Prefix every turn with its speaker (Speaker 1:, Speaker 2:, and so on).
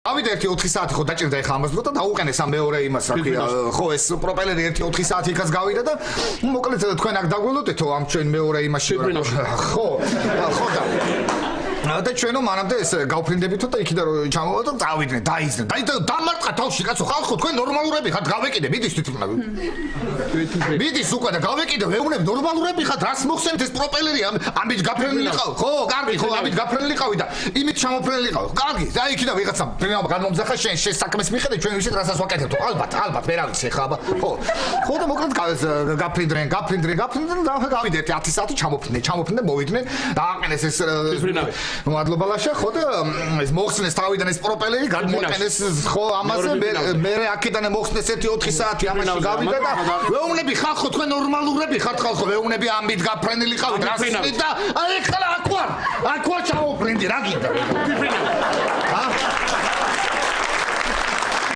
Speaker 1: ავიდა 1-4 საათი ხო დაჭირდა ეხა ამას და დაუყენეს ამ მეორე იმას რა ქვია ხო ეს პროპელერი 1-4 საათი იქაც გავიდა და მოკლედ თქვენ აქ დაგველოდეთო ამ ჩვენ მეორე იმაში ხო და ჩვენო მანამდე ეს გავფრინდებითო და იქიდან რომ ჩამოვედო წავიდნენ დაიზდნენ დამარტყა თავში კაცო ხალხო თქვენ ნორმალურები ხართ გავეკიდე მიდის თვითონ მიდის უკვე და გავეკიდე ვეუბნები ნორმალურები ხართ რას მოხსენით ეს პროპელერი ამით გაფრენილი ყავ ხო კარგი ხო ამით გაფრენილი ყავი და იმით ჩამოფრენილი ყავ კარგი და იქიდან ვიღაცა განმომძახა შენ საქმეს მიხედე ჩვენ ვიშეთ რასაც ვაკეთებთ ალბათ ვერ ავიცი ხა ხო და მოკლედ გაფრინდნენ და გავიდე 10 საათი ჩამოფრინდნენ მოვიდნენ დააყენეს ეს მადლობა ლაშა ხო და ეს მოხსნეს თავიდან ეს პროპელერი გადმოყენეს ხო ამაზე მე აქედან მოხსნეს 1-4 საათი ამაში გავიდა და ვეუბნები ხალხო თქვენ ნორმალურები ხართ ხალხო ვეუბნები ამით გაფრენილი ყავით რას ისმით და აი ხლა აქ ვარ ჩამოფრინდი რა გინდა